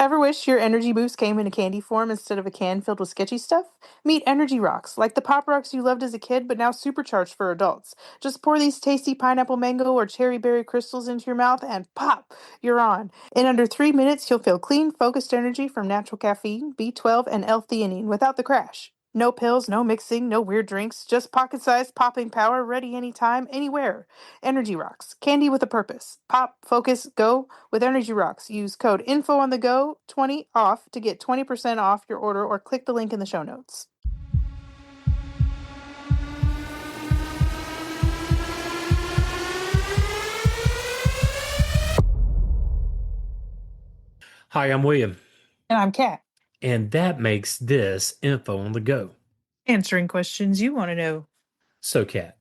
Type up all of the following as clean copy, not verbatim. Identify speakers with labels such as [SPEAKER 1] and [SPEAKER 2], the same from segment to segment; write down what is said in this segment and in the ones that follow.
[SPEAKER 1] Ever wish your energy boost came in a candy form instead of a can filled with sketchy stuff? Meet Energy Rocks, like the Pop Rocks you loved as a kid, but now supercharged for adults. Just pour these tasty pineapple mango or cherry berry crystals into your mouth and pop, you're on. In under 3 minutes, you'll feel clean, focused energy from natural caffeine, B12, and L-theanine without the crash. No pills, no mixing, no weird drinks, just pocket-sized popping power ready anytime, anywhere. Energy Rocks, candy with a purpose. Pop, focus, go with Energy Rocks. Use code info on the go 20 off to get 20% off your order or click the link in the show notes.
[SPEAKER 2] Hi, I'm William,
[SPEAKER 1] And I'm Kat,
[SPEAKER 2] and that makes this info on the go.
[SPEAKER 1] answering questions you want to know.
[SPEAKER 2] So, Kat,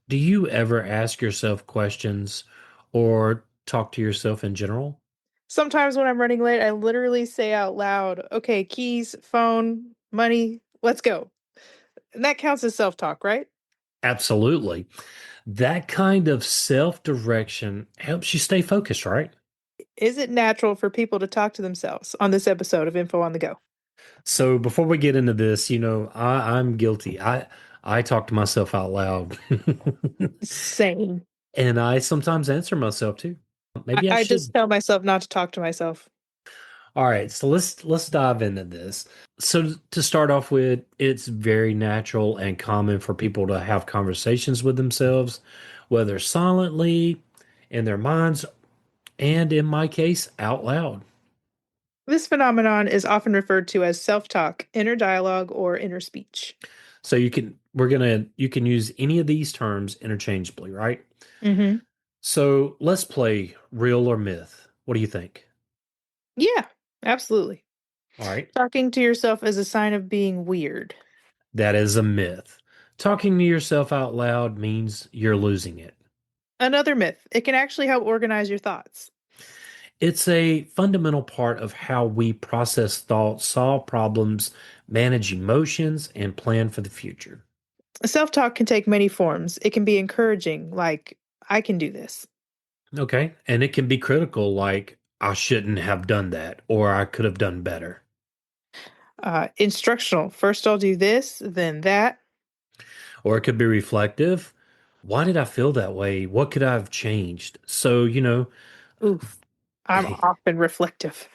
[SPEAKER 2] do you ever ask yourself questions or talk to yourself in general?
[SPEAKER 1] Sometimes when I'm running late, I literally say out loud, okay, keys, phone, money, let's go. And that counts as self talk, right?
[SPEAKER 2] Absolutely. That kind of self direction helps you stay focused, right?
[SPEAKER 1] Is it natural for people to talk to themselves on this episode of Info on the Go?
[SPEAKER 2] So, before we get into this, I'm guilty. I talk to myself out loud,
[SPEAKER 1] Same.
[SPEAKER 2] and I sometimes answer myself too.
[SPEAKER 1] I,
[SPEAKER 2] Maybe I
[SPEAKER 1] I just
[SPEAKER 2] should.
[SPEAKER 1] tell myself not to talk to myself.
[SPEAKER 2] All right, so let's dive into this. So to start off with, it's very natural and common for people to have conversations with themselves, whether silently, in their minds, and in my case, out loud.
[SPEAKER 1] This phenomenon is often referred to as self talk, inner dialogue, or inner speech.
[SPEAKER 2] So you can use any of these terms interchangeably, right?
[SPEAKER 1] Mm-hmm.
[SPEAKER 2] So let's play real or myth. What do you think?
[SPEAKER 1] Yeah, absolutely.
[SPEAKER 2] All right,
[SPEAKER 1] Talking to yourself is a sign of being weird.
[SPEAKER 2] that is a myth. Talking to yourself out loud means you're losing it.
[SPEAKER 1] Another myth, it can actually help organize your thoughts.
[SPEAKER 2] It's a fundamental part of how we process thoughts, solve problems, manage emotions, and plan for the future.
[SPEAKER 1] Self talk can take many forms. It can be encouraging, like, I can do this.
[SPEAKER 2] Okay. And it can be critical, like, I shouldn't have done that, or I could have done better.
[SPEAKER 1] Instructional, first I'll do this, then that.
[SPEAKER 2] Or it could be reflective. Why did I feel that way? What could I have changed? So,
[SPEAKER 1] Oof, I'm often reflective.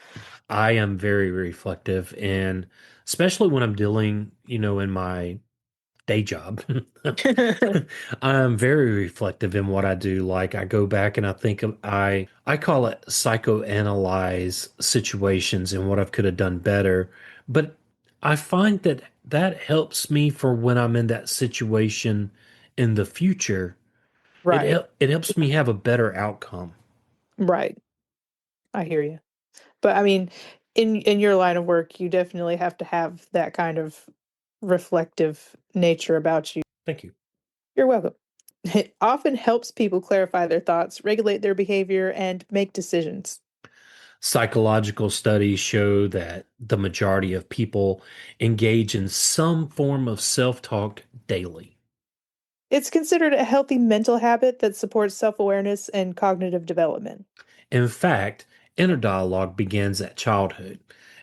[SPEAKER 2] I am very reflective, and especially when I'm dealing, in my day job. I'm very reflective in what I do. Like I go back and I think of I call it psychoanalyze situations and what I could have done better. But I find that that helps me for when I'm in that situation in the future.
[SPEAKER 1] Right,
[SPEAKER 2] It helps me have a better outcome.
[SPEAKER 1] right. I hear you. But I mean, in your line of work, you definitely have to have that kind of reflective nature about you.
[SPEAKER 2] Thank you.
[SPEAKER 1] You're welcome. It often helps people clarify their thoughts, regulate their behavior, and make decisions.
[SPEAKER 2] Psychological studies show that the majority of people engage in some form of self-talk daily.
[SPEAKER 1] It's considered a healthy mental habit that supports self awareness and cognitive development.
[SPEAKER 2] In fact, inner dialogue begins at childhood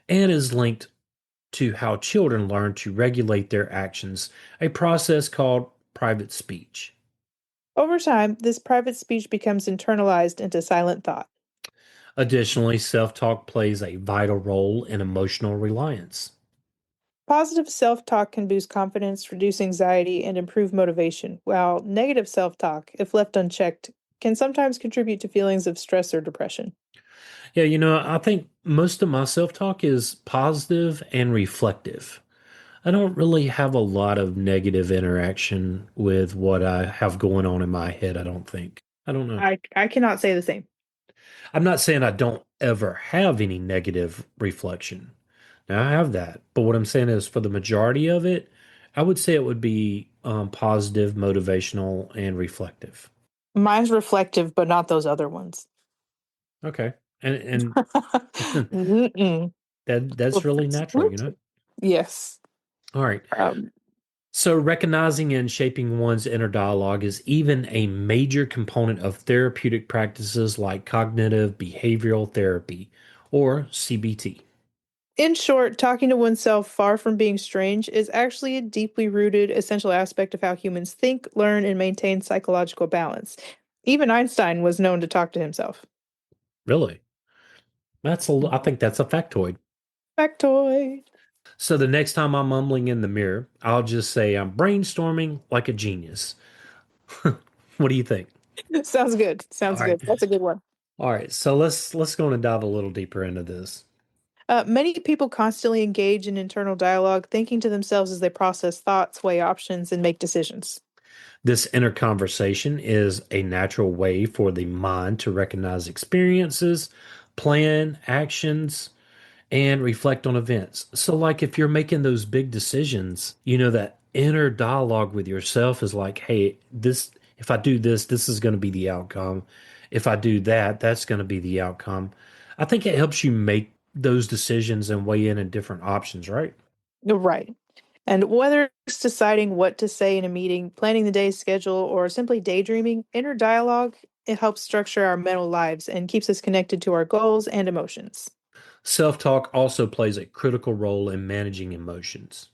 [SPEAKER 2] and is linked to how children learn to regulate their actions, a process called private speech.
[SPEAKER 1] Over time, this private speech becomes internalized into silent thought.
[SPEAKER 2] Additionally, self talk plays a vital role in emotional reliance.
[SPEAKER 1] Positive self talk can boost confidence, reduce anxiety, and improve motivation, while negative self talk, if left unchecked, can sometimes contribute to feelings of stress or depression.
[SPEAKER 2] Yeah, I think most of my self talk is positive and reflective. I don't really have a lot of negative interaction with what I have going on in my head, I don't think. I don't know.
[SPEAKER 1] I cannot say the same.
[SPEAKER 2] I'm not saying I don't ever have any negative reflection. Now I have that, but what I'm saying is for the majority of it, I would say it would be positive, motivational, and reflective.
[SPEAKER 1] Mine's reflective, but not those other ones.
[SPEAKER 2] Okay, and
[SPEAKER 1] Mm-mm.
[SPEAKER 2] that's really natural,
[SPEAKER 1] Yes.
[SPEAKER 2] All right.
[SPEAKER 1] Um,
[SPEAKER 2] So recognizing and shaping one's inner dialogue is even a major component of therapeutic practices like cognitive behavioral therapy or CBT.
[SPEAKER 1] In short, talking to oneself far from being strange is actually a deeply rooted, essential aspect of how humans think, learn, and maintain psychological balance. Even Einstein was known to talk to himself.
[SPEAKER 2] Really? I think that's a factoid.
[SPEAKER 1] Factoid.
[SPEAKER 2] So the next time I'm mumbling in the mirror, I'll just say I'm brainstorming like a genius. What do you think?
[SPEAKER 1] Sounds good.
[SPEAKER 2] All
[SPEAKER 1] Sounds
[SPEAKER 2] right.
[SPEAKER 1] good. That's a good one.
[SPEAKER 2] All right. So let's go and dive a little deeper into this.
[SPEAKER 1] Many people constantly engage in internal dialogue, thinking to themselves as they process thoughts, weigh options, and make decisions.
[SPEAKER 2] This inner conversation is a natural way for the mind to recognize experiences, plan actions, and reflect on events. So, like if you're making those big decisions, that inner dialogue with yourself is like, hey, if I do this, this is going to be the outcome. If I do that, that's going to be the outcome. I think it helps you make those decisions and weigh in different options, right?
[SPEAKER 1] Right. And whether it's deciding what to say in a meeting, planning the day's schedule, or simply daydreaming, inner dialogue, it helps structure our mental lives and keeps us connected to our goals and emotions.
[SPEAKER 2] Self talk also plays a critical role in managing emotions.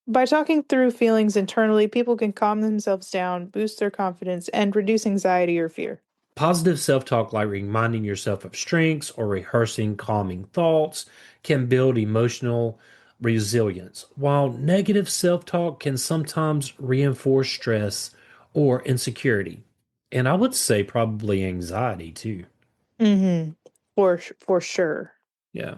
[SPEAKER 1] By talking through feelings internally, people can calm themselves down, boost their confidence, and reduce anxiety or fear.
[SPEAKER 2] Positive self talk, like reminding yourself of strengths or rehearsing calming thoughts, can build emotional resilience, while negative self talk can sometimes reinforce stress or insecurity. And I would say probably anxiety too.
[SPEAKER 1] Mm-hmm. For sure.
[SPEAKER 2] Yeah.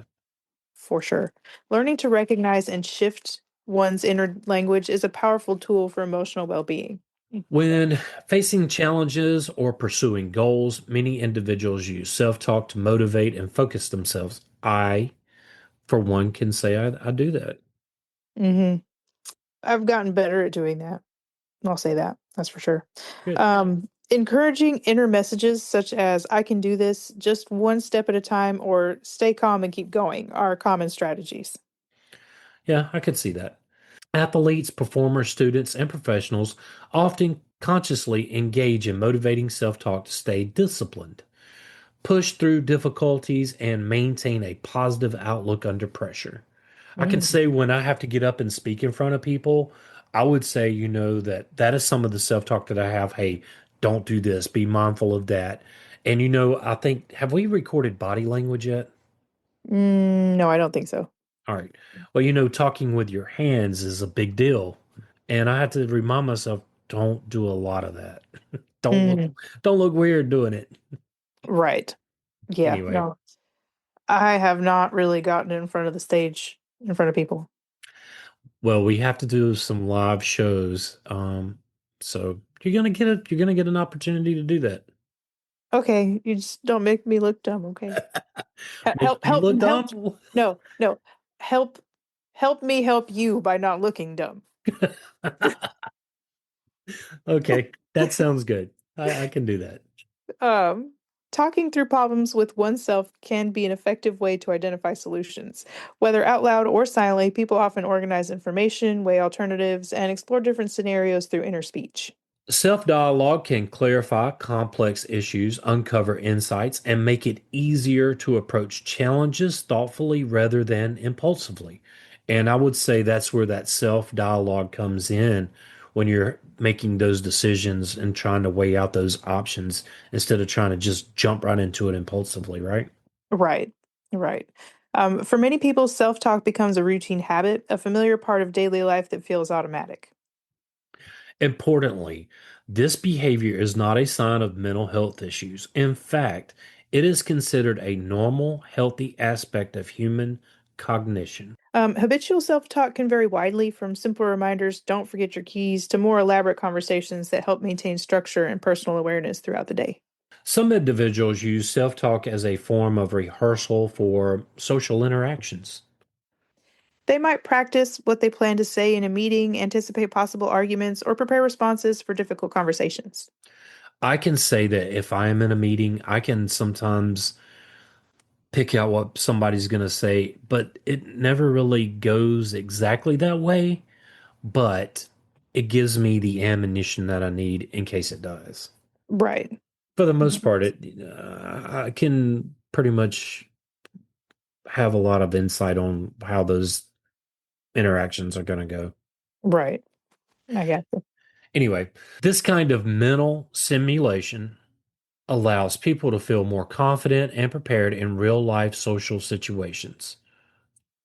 [SPEAKER 1] For sure. Learning to recognize and shift one's inner language is a powerful tool for emotional well-being.
[SPEAKER 2] When facing challenges or pursuing goals, many individuals use self talk to motivate and focus themselves. I, for one, can say I do that.
[SPEAKER 1] Mm-hmm. I've gotten better at doing that. I'll say that. That's for sure.
[SPEAKER 2] Good.
[SPEAKER 1] Encouraging inner messages such as "I can do this," "just one step at a time," or "stay calm and keep going" are common strategies.
[SPEAKER 2] Yeah, I could see that. Athletes, performers, students, and professionals often consciously engage in motivating self talk to stay disciplined, push through difficulties, and maintain a positive outlook under pressure. I can
[SPEAKER 1] Mm.
[SPEAKER 2] say when I have to get up and speak in front of people, I would say, that is some of the self talk that I have. Hey, don't do this, be mindful of that. And, I think, have we recorded body language yet?
[SPEAKER 1] No, I don't think so.
[SPEAKER 2] All right. Well, talking with your hands is a big deal. And I have to remind myself, don't do a lot of that. Don't look
[SPEAKER 1] Mm,
[SPEAKER 2] don't look weird doing it.
[SPEAKER 1] right. Yeah,
[SPEAKER 2] Anyway,
[SPEAKER 1] no. I have not really gotten in front of the stage in front of people.
[SPEAKER 2] well, we have to do some live shows. So you're gonna get an opportunity to do that.
[SPEAKER 1] Okay, you just don't make me look dumb, okay?
[SPEAKER 2] Make you look
[SPEAKER 1] Help.
[SPEAKER 2] dumb?
[SPEAKER 1] No, no. Help, help me help you by not looking dumb.
[SPEAKER 2] Okay, that sounds good. I can do that.
[SPEAKER 1] Um, Talking through problems with oneself can be an effective way to identify solutions. Whether out loud or silently, people often organize information, weigh alternatives, and explore different scenarios through inner speech.
[SPEAKER 2] Self dialogue can clarify complex issues, uncover insights, and make it easier to approach challenges thoughtfully rather than impulsively. And I would say that's where that self dialogue comes in when you're making those decisions and trying to weigh out those options instead of trying to just jump right into it impulsively, right?
[SPEAKER 1] Right, right. For many people, self talk becomes a routine habit, a familiar part of daily life that feels automatic.
[SPEAKER 2] Importantly, this behavior is not a sign of mental health issues. In fact, it is considered a normal, healthy aspect of human cognition.
[SPEAKER 1] Habitual self talk can vary widely from simple reminders, "don't forget your keys," to more elaborate conversations that help maintain structure and personal awareness throughout the day.
[SPEAKER 2] Some individuals use self talk as a form of rehearsal for social interactions.
[SPEAKER 1] They might practice what they plan to say in a meeting, anticipate possible arguments, or prepare responses for difficult conversations.
[SPEAKER 2] I can say that if I am in a meeting, I can sometimes pick out what somebody's going to say, but it never really goes exactly that way. But it gives me the ammunition that I need in case it does.
[SPEAKER 1] Right.
[SPEAKER 2] For the most part, I can pretty much have a lot of insight on how those interactions are going to go.
[SPEAKER 1] Right. I got you.
[SPEAKER 2] Anyway, this kind of mental simulation allows people to feel more confident and prepared in real life social situations.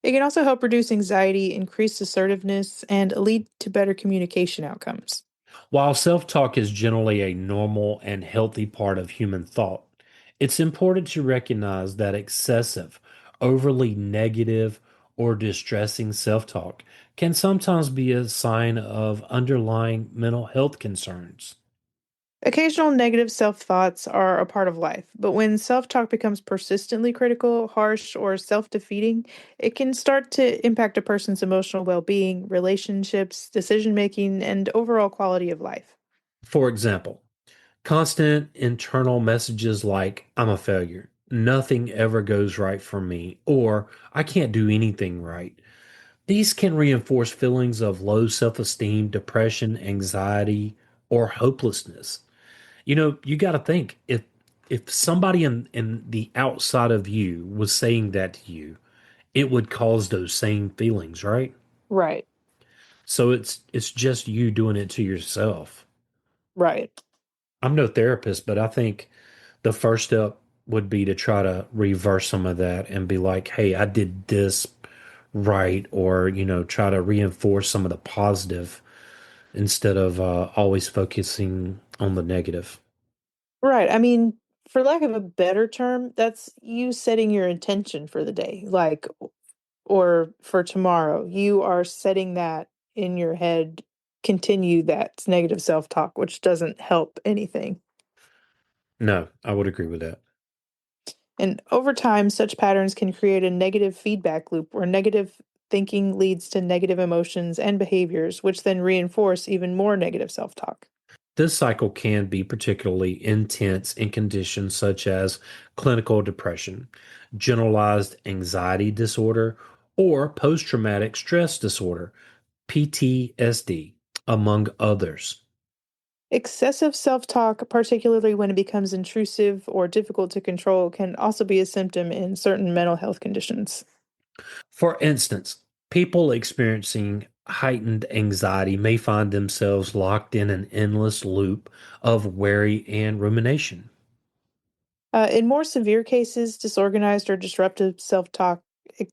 [SPEAKER 1] It can also help reduce anxiety, increase assertiveness, and lead to better communication outcomes.
[SPEAKER 2] While self talk is generally a normal and healthy part of human thought, it's important to recognize that excessive, overly negative, or distressing self talk can sometimes be a sign of underlying mental health concerns.
[SPEAKER 1] Occasional negative self thoughts are a part of life, but when self talk becomes persistently critical, harsh, or self defeating, it can start to impact a person's emotional well being, relationships, decision making, and overall quality of life.
[SPEAKER 2] For example, constant internal messages like, I'm a failure, nothing ever goes right for me, or I can't do anything right. These can reinforce feelings of low self esteem, depression, anxiety, or hopelessness. You got to think if somebody in the outside of you was saying that to you, it would cause those same feelings, right?
[SPEAKER 1] Right,
[SPEAKER 2] So it's just you doing it to yourself.
[SPEAKER 1] right.
[SPEAKER 2] I'm no therapist, but I think the first step would be to try to reverse some of that and be like, hey, I did this right, or, try to reinforce some of the positive instead of always focusing on the negative.
[SPEAKER 1] Right. I mean, for lack of a better term, that's you setting your intention for the day, like, or for tomorrow. You are setting that in your head, continue that negative self talk, which doesn't help anything.
[SPEAKER 2] No, I would agree with that.
[SPEAKER 1] And over time, such patterns can create a negative feedback loop where negative thinking leads to negative emotions and behaviors, which then reinforce even more negative self talk.
[SPEAKER 2] This cycle can be particularly intense in conditions such as clinical depression, generalized anxiety disorder, or post traumatic stress disorder, PTSD, among others.
[SPEAKER 1] Excessive self talk, particularly when it becomes intrusive or difficult to control, can also be a symptom in certain mental health conditions.
[SPEAKER 2] For instance, people experiencing heightened anxiety may find themselves locked in an endless loop of worry and rumination.
[SPEAKER 1] In more severe cases, disorganized or disruptive self talk,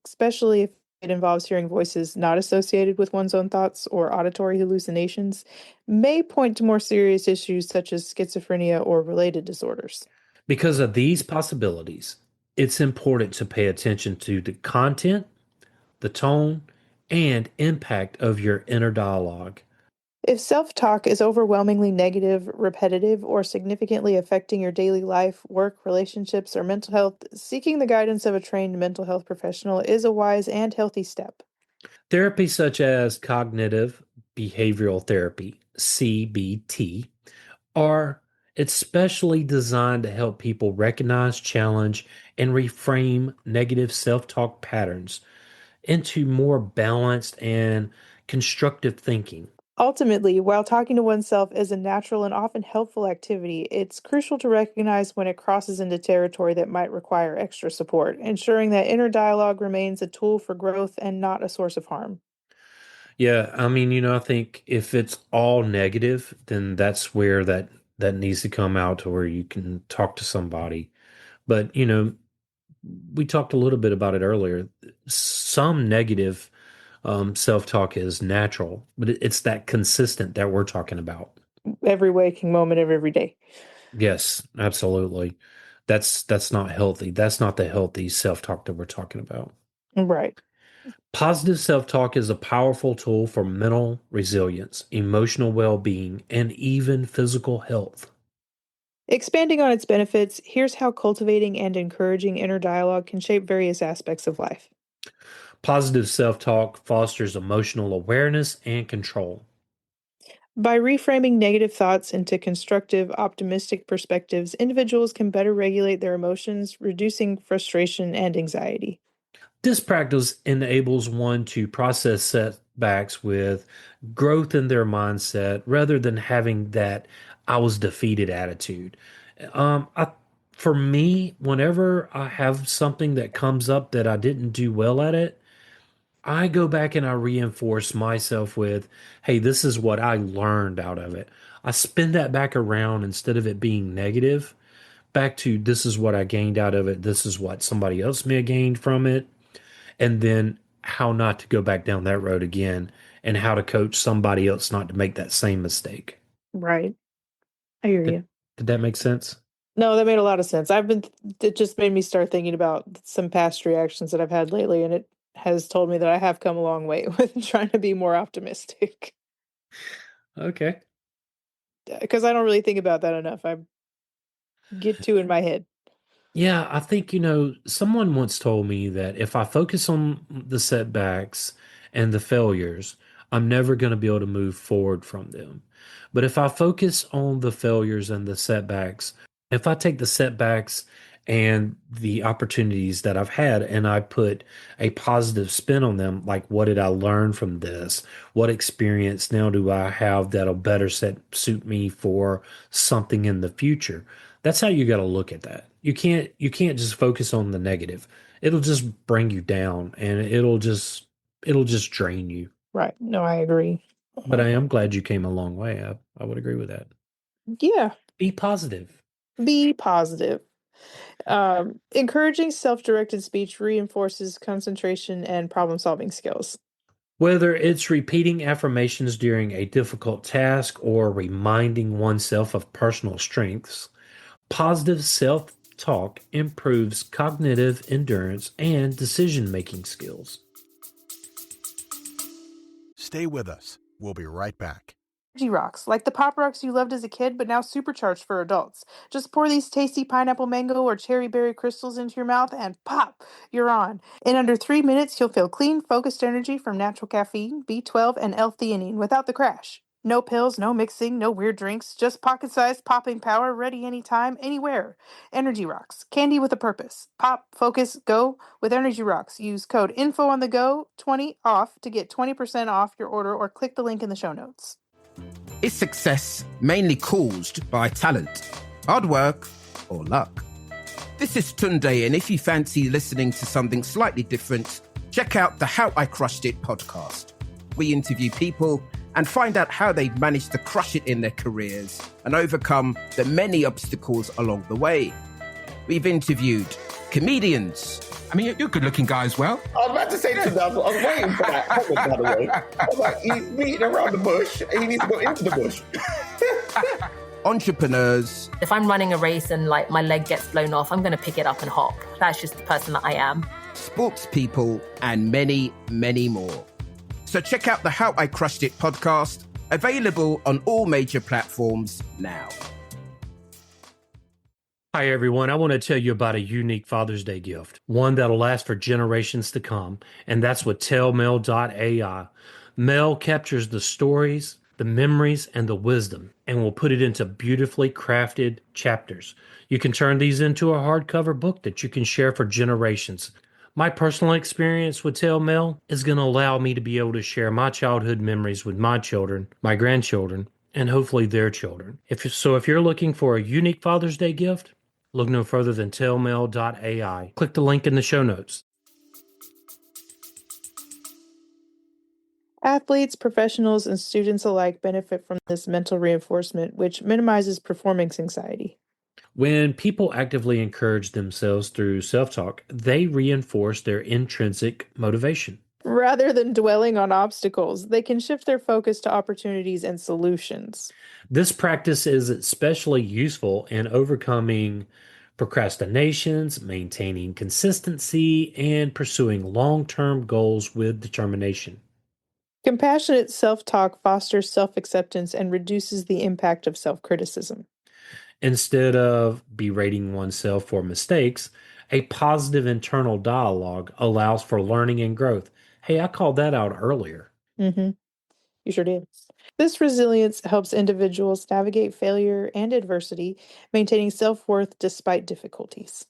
[SPEAKER 1] especially if it involves hearing voices not associated with one's own thoughts or auditory hallucinations, may point to more serious issues such as schizophrenia or related disorders.
[SPEAKER 2] Because of these possibilities, it's important to pay attention to the content, the tone, and impact of your inner dialogue.
[SPEAKER 1] If self talk is overwhelmingly negative, repetitive, or significantly affecting your daily life, work, relationships, or mental health, seeking the guidance of a trained mental health professional is a wise and healthy step.
[SPEAKER 2] Therapy such as cognitive behavioral therapy, CBT, are especially designed to help people recognize, challenge, and reframe negative self talk patterns into more balanced and constructive thinking.
[SPEAKER 1] Ultimately, while talking to oneself is a natural and often helpful activity, it's crucial to recognize when it crosses into territory that might require extra support, ensuring that inner dialogue remains a tool for growth and not a source of harm.
[SPEAKER 2] Yeah, I mean, I think if it's all negative, then that's where that needs to come out to where you can talk to somebody. But, we talked a little bit about it earlier. Some negative self-talk is natural, but it's that consistent that we're talking about.
[SPEAKER 1] Every waking moment of every day.
[SPEAKER 2] Yes, absolutely. That's not healthy. That's not the healthy self-talk that we're talking about.
[SPEAKER 1] Right.
[SPEAKER 2] Positive self-talk is a powerful tool for mental resilience, emotional well-being, and even physical health.
[SPEAKER 1] Expanding on its benefits, here's how cultivating and encouraging inner dialogue can shape various aspects of life.
[SPEAKER 2] Positive self-talk fosters emotional awareness and control.
[SPEAKER 1] By reframing negative thoughts into constructive, optimistic perspectives, individuals can better regulate their emotions, reducing frustration and anxiety.
[SPEAKER 2] This practice enables one to process setbacks with growth in their mindset rather than having that I was defeated attitude. I For me, whenever I have something that comes up that I didn't do well at it, I go back and I reinforce myself with, hey, this is what I learned out of it. I spin that back around instead of it being negative, back to this is what I gained out of it. This is what somebody else may have gained from it. And then how not to go back down that road again and how to coach somebody else not to make that same mistake.
[SPEAKER 1] Right. I hear
[SPEAKER 2] Did,
[SPEAKER 1] you.
[SPEAKER 2] did that make sense?
[SPEAKER 1] No, that made a lot of sense. It just made me start thinking about some past reactions that I've had lately, and it has told me that I have come a long way with trying to be more optimistic
[SPEAKER 2] Okay.
[SPEAKER 1] because I don't really think about that enough. I get too in my head.
[SPEAKER 2] Yeah, I think, someone once told me that if I focus on the setbacks and the failures, I'm never going to be able to move forward from them. But if I focus on the failures and the setbacks, if I take the setbacks and the opportunities that I've had and I put a positive spin on them, like what did I learn from this? What experience now do I have that'll better suit me for something in the future? That's how you got to look at that. You can't just focus on the negative. It'll just bring you down and it'll just drain you.
[SPEAKER 1] Right. No, I agree.
[SPEAKER 2] But I am glad you came a long way. I would agree with that.
[SPEAKER 1] Yeah.
[SPEAKER 2] Be positive.
[SPEAKER 1] Be positive. Encouraging self-directed speech reinforces concentration and problem-solving skills.
[SPEAKER 2] Whether it's repeating affirmations during a difficult task or reminding oneself of personal strengths, positive self-talk improves cognitive endurance and decision-making skills.
[SPEAKER 3] Stay with us. We'll be right back.
[SPEAKER 1] Energy rocks, like the pop rocks you loved as a kid, but now supercharged for adults. Just pour these tasty pineapple mango or cherry berry crystals into your mouth and pop, you're on. In under 3 minutes, you'll feel clean, focused energy from natural caffeine, B12, and L-theanine without the crash. No pills, no mixing, no weird drinks, just pocket-sized popping power, ready anytime, anywhere. Energy rocks, candy with a purpose. Pop, focus, go with Energy rocks. Use code INFO on the go 20 off to get 20% off your order or click the link in the show notes.
[SPEAKER 4] Is success mainly caused by talent, hard work, or luck? This is Tunde, and if you fancy listening to something slightly different, check out the How I Crushed It podcast. We interview people and find out how they've managed to crush it in their careers and overcome the many obstacles along the way. We've interviewed comedians.
[SPEAKER 5] I mean, you're a good-looking guy as well.
[SPEAKER 6] I was about to say to them, I was waiting for that comment, by the way. I was like, he's beating around the bush, and he needs to go into the bush.
[SPEAKER 4] Entrepreneurs.
[SPEAKER 7] If I'm running a race and like my leg gets blown off, I'm going to pick it up and hop. That's just the person that I am.
[SPEAKER 4] Sports people, and many, many more. So check out the How I Crushed It podcast, available on all major platforms now.
[SPEAKER 2] Hi, everyone. I want to tell you about a unique Father's Day gift, one that'll last for generations to come, and that's with tellmail.ai. Mail captures the stories, the memories, and the wisdom, and will put it into beautifully crafted chapters. You can turn these into a hardcover book that you can share for generations. My personal experience with Tellmail is going to allow me to be able to share my childhood memories with my children, my grandchildren, and hopefully their children. If you're looking for a unique Father's Day gift, look no further than tellmail.ai. Click the link in the show notes.
[SPEAKER 1] Athletes, professionals, and students alike benefit from this mental reinforcement, which minimizes performance anxiety.
[SPEAKER 2] When people actively encourage themselves through self-talk, they reinforce their intrinsic motivation.
[SPEAKER 1] Rather than dwelling on obstacles, they can shift their focus to opportunities and solutions.
[SPEAKER 2] This practice is especially useful in overcoming procrastinations, maintaining consistency, and pursuing long-term goals with determination.
[SPEAKER 1] Compassionate self talk fosters self acceptance and reduces the impact of self criticism.
[SPEAKER 2] Instead of berating oneself for mistakes, a positive internal dialogue allows for learning and growth. Hey, I called that out earlier.
[SPEAKER 1] Mm-hmm. You sure did. This resilience helps individuals navigate failure and adversity, maintaining self worth despite difficulties.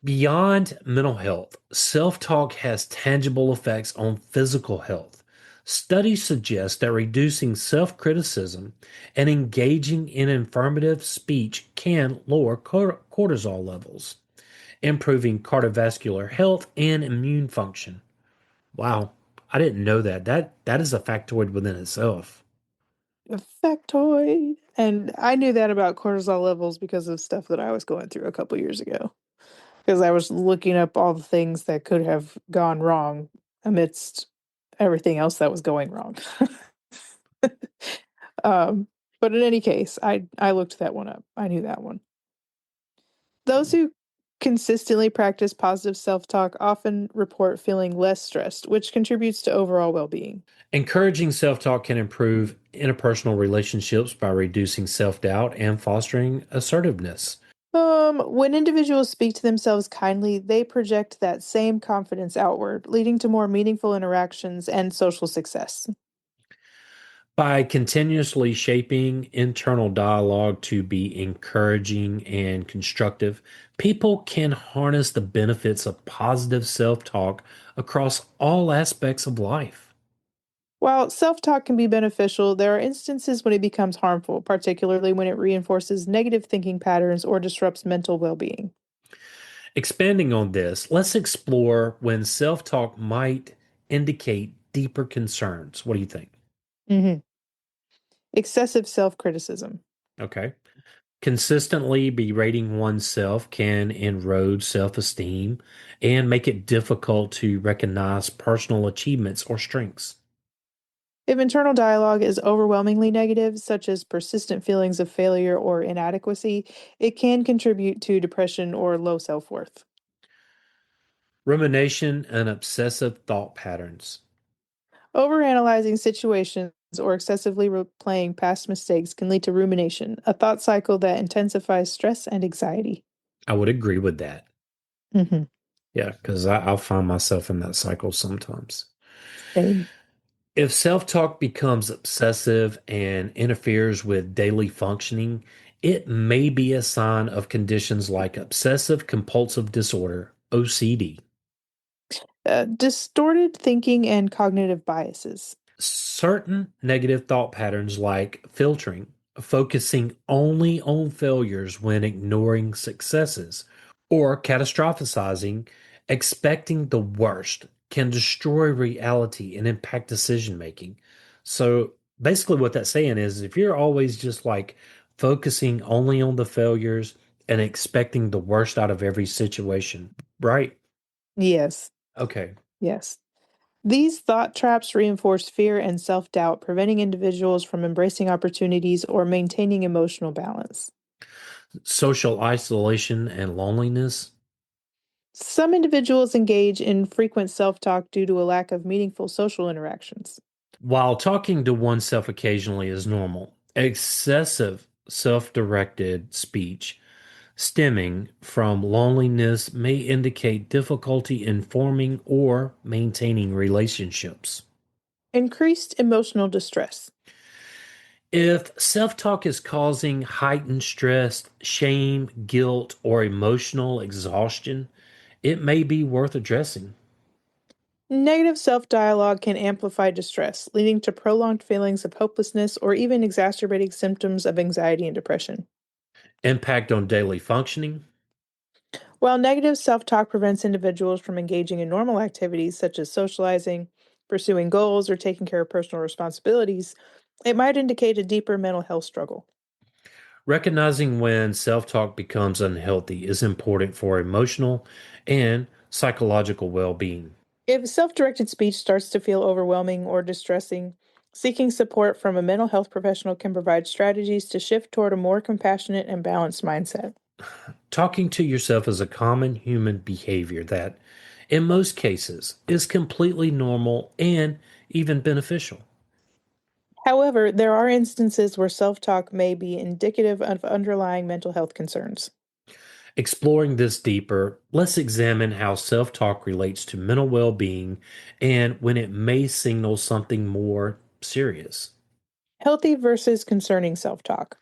[SPEAKER 2] Beyond mental health, self talk has tangible effects on physical health. Studies suggest that reducing self criticism and engaging in affirmative speech can lower cortisol levels, improving cardiovascular health and immune function. Wow, I didn't know that. That is a factoid within itself.
[SPEAKER 1] A factoid. And I knew that about cortisol levels because of stuff that I was going through a couple years ago. Because I was looking up all the things that could have gone wrong amidst everything else that was going wrong. um, but in any case, I looked that one up. I knew that one. Those who consistently practice positive self-talk often report feeling less stressed, which contributes to overall well-being.
[SPEAKER 2] Encouraging self talk can improve interpersonal relationships by reducing self doubt and fostering assertiveness.
[SPEAKER 1] When individuals speak to themselves kindly, they project that same confidence outward, leading to more meaningful interactions and social success.
[SPEAKER 2] By continuously shaping internal dialogue to be encouraging and constructive, people can harness the benefits of positive self talk across all aspects of life.
[SPEAKER 1] While self talk can be beneficial, there are instances when it becomes harmful, particularly when it reinforces negative thinking patterns or disrupts mental well being.
[SPEAKER 2] Expanding on this, let's explore when self talk might indicate deeper concerns. What do you think?
[SPEAKER 1] hmm Excessive self criticism.
[SPEAKER 2] Okay. Consistently berating oneself can erode self esteem and make it difficult to recognize personal achievements or strengths.
[SPEAKER 1] If internal dialogue is overwhelmingly negative, such as persistent feelings of failure or inadequacy, it can contribute to depression or low self worth.
[SPEAKER 2] Rumination and obsessive thought patterns.
[SPEAKER 1] Overanalyzing situations or excessively replaying past mistakes can lead to rumination, a thought cycle that intensifies stress and anxiety.
[SPEAKER 2] I would agree with that.
[SPEAKER 1] hmm
[SPEAKER 2] Yeah, because I'll find myself in that cycle sometimes.
[SPEAKER 1] Same.
[SPEAKER 2] If self talk becomes obsessive and interferes with daily functioning, it may be a sign of conditions like obsessive compulsive disorder, OCD.
[SPEAKER 1] Distorted thinking and cognitive biases.
[SPEAKER 2] Certain negative thought patterns like filtering, focusing only on failures when ignoring successes, or catastrophizing, expecting the worst, can destroy reality and impact decision making. So basically, what that's saying is if you're always just like focusing only on the failures and expecting the worst out of every situation, right?
[SPEAKER 1] Yes,
[SPEAKER 2] Okay.
[SPEAKER 1] yes. These thought traps reinforce fear and self doubt, preventing individuals from embracing opportunities or maintaining emotional balance.
[SPEAKER 2] Social isolation and loneliness.
[SPEAKER 1] Some individuals engage in frequent self talk due to a lack of meaningful social interactions.
[SPEAKER 2] While talking to oneself occasionally is normal, excessive self directed speech stemming from loneliness may indicate difficulty in forming or maintaining relationships.
[SPEAKER 1] Increased emotional distress.
[SPEAKER 2] If self talk is causing heightened stress, shame, guilt, or emotional exhaustion, it may be worth addressing.
[SPEAKER 1] Negative self dialogue can amplify distress, leading to prolonged feelings of hopelessness or even exacerbating symptoms of anxiety and depression.
[SPEAKER 2] Impact on daily functioning.
[SPEAKER 1] While negative self talk prevents individuals from engaging in normal activities such as socializing, pursuing goals, or taking care of personal responsibilities, it might indicate a deeper mental health struggle.
[SPEAKER 2] Recognizing when self talk becomes unhealthy is important for emotional and psychological well being.
[SPEAKER 1] If self directed speech starts to feel overwhelming or distressing, seeking support from a mental health professional can provide strategies to shift toward a more compassionate and balanced mindset.
[SPEAKER 2] Talking to yourself is a common human behavior that, in most cases, is completely normal and even beneficial.
[SPEAKER 1] However, there are instances where self talk may be indicative of underlying mental health concerns.
[SPEAKER 2] Exploring this deeper, let's examine how self talk relates to mental well being and when it may signal something more serious.
[SPEAKER 1] Healthy versus concerning self talk.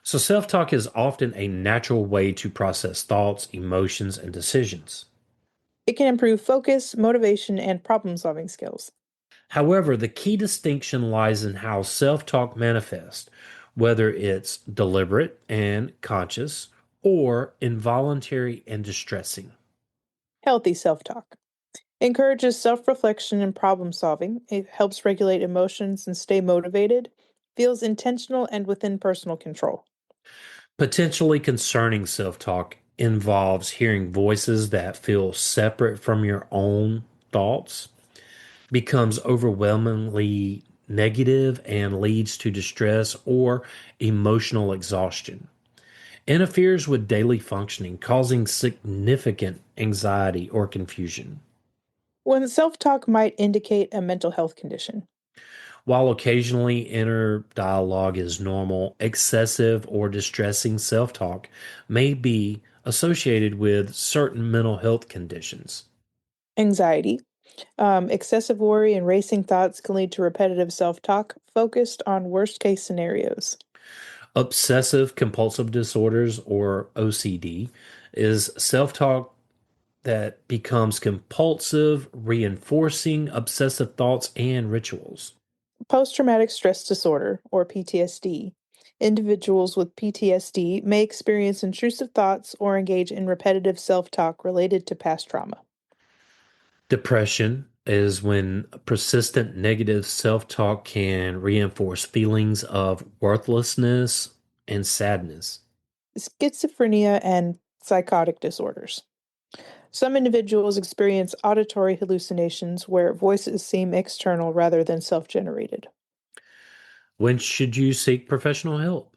[SPEAKER 2] So, self talk is often a natural way to process thoughts, emotions, and decisions.
[SPEAKER 1] It can improve focus, motivation, and problem solving skills.
[SPEAKER 2] However, the key distinction lies in how self talk manifests, whether it's deliberate and conscious or involuntary and distressing.
[SPEAKER 1] Healthy self talk encourages self reflection and problem solving. It helps regulate emotions and stay motivated, feels intentional and within personal control.
[SPEAKER 2] Potentially concerning self talk involves hearing voices that feel separate from your own thoughts, becomes overwhelmingly negative, and leads to distress or emotional exhaustion. Interferes with daily functioning, causing significant anxiety or confusion.
[SPEAKER 1] When self talk might indicate a mental health condition.
[SPEAKER 2] While occasionally inner dialogue is normal, excessive or distressing self talk may be associated with certain mental health conditions.
[SPEAKER 1] Anxiety. Excessive worry and racing thoughts can lead to repetitive self talk focused on worst case scenarios.
[SPEAKER 2] Obsessive compulsive disorders, or OCD, is self talk that becomes compulsive, reinforcing obsessive thoughts and rituals.
[SPEAKER 1] Post traumatic stress disorder, or PTSD. Individuals with PTSD may experience intrusive thoughts or engage in repetitive self talk related to past trauma.
[SPEAKER 2] Depression is when persistent negative self talk can reinforce feelings of worthlessness and sadness.
[SPEAKER 1] Schizophrenia and psychotic disorders. Some individuals experience auditory hallucinations where voices seem external rather than self generated.
[SPEAKER 2] When should you seek professional help?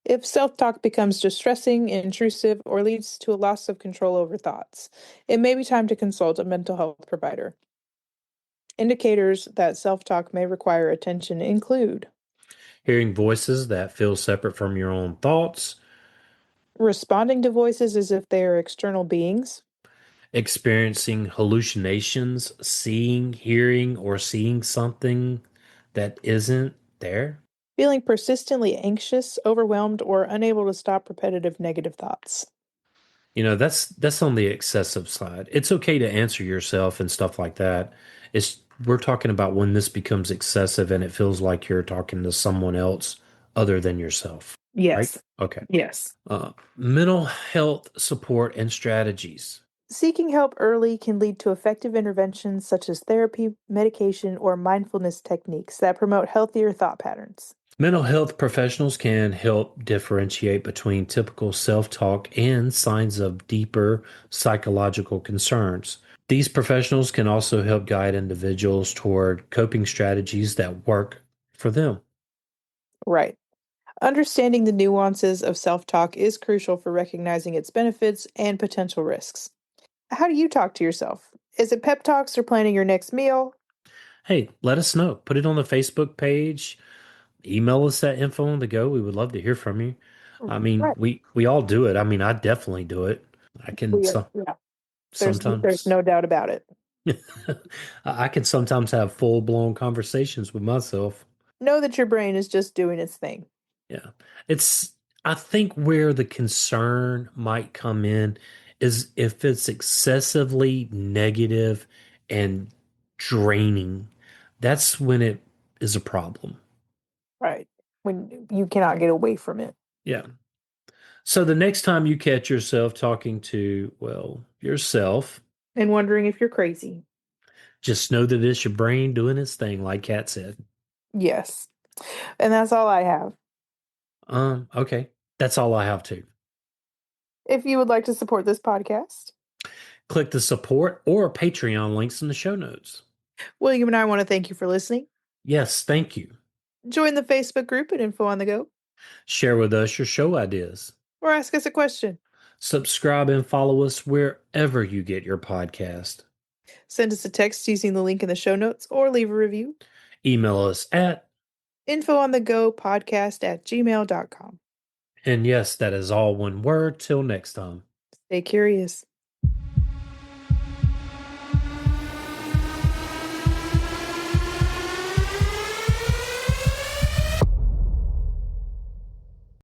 [SPEAKER 1] If self talk becomes distressing, intrusive, or leads to a loss of control over thoughts, it may be time to consult a mental health provider. Indicators that self talk may require attention include
[SPEAKER 2] Hearing voices that feel separate from your own thoughts,
[SPEAKER 1] responding to voices as if they are external beings,
[SPEAKER 2] experiencing hallucinations, seeing, hearing, or seeing something that isn't there.
[SPEAKER 1] feeling persistently anxious, overwhelmed, or unable to stop repetitive negative thoughts.
[SPEAKER 2] That's on the excessive side. It's okay to answer yourself and stuff like that. It's We're talking about when this becomes excessive and it feels like you're talking to someone else other than yourself, right?
[SPEAKER 1] Yes.
[SPEAKER 2] Okay.
[SPEAKER 1] Yes.
[SPEAKER 2] Mental health support and strategies.
[SPEAKER 1] Seeking help early can lead to effective interventions such as therapy, medication, or mindfulness techniques that promote healthier thought patterns.
[SPEAKER 2] Mental health professionals can help differentiate between typical self talk and signs of deeper psychological concerns. These professionals can also help guide individuals toward coping strategies that work for them.
[SPEAKER 1] Right. Understanding the nuances of self talk is crucial for recognizing its benefits and potential risks. How do you talk to yourself? Is it pep talks or planning your next meal?
[SPEAKER 2] Hey, let us know. Put it on the Facebook page. Email us that info on the go. We would love to hear from you. I mean,
[SPEAKER 1] Right.
[SPEAKER 2] we all do it. I mean, I definitely do it. I can
[SPEAKER 1] Yeah. There's
[SPEAKER 2] sometimes
[SPEAKER 1] no doubt about it.
[SPEAKER 2] I can sometimes have full blown conversations with myself.
[SPEAKER 1] Know that your brain is just doing its thing.
[SPEAKER 2] Yeah. It's, I think where the concern might come in is if it's excessively negative and draining. That's when it is a problem.
[SPEAKER 1] Right. When you cannot get away from it.
[SPEAKER 2] Yeah. So the next time you catch yourself talking to, well, yourself,
[SPEAKER 1] And wondering if you're crazy.
[SPEAKER 2] just know that it's your brain doing its thing, like Kat said.
[SPEAKER 1] Yes. And that's all I have.
[SPEAKER 2] Okay. That's all I have too.
[SPEAKER 1] If you would like to support this podcast,
[SPEAKER 2] Click the support or Patreon links in the show notes.
[SPEAKER 1] William and I want to thank you for listening.
[SPEAKER 2] Yes, thank you.
[SPEAKER 1] Join the Facebook group at Info on the Go
[SPEAKER 2] Share with us your show ideas.
[SPEAKER 1] or ask us a question.
[SPEAKER 2] Subscribe and follow us wherever you get your podcast.
[SPEAKER 1] Send us a text using the link in the show notes or leave a review.
[SPEAKER 2] Email us at,
[SPEAKER 1] infoonthegopodcast@gmail.com.
[SPEAKER 2] and yes, that is all one word. Till next time.
[SPEAKER 1] Stay curious.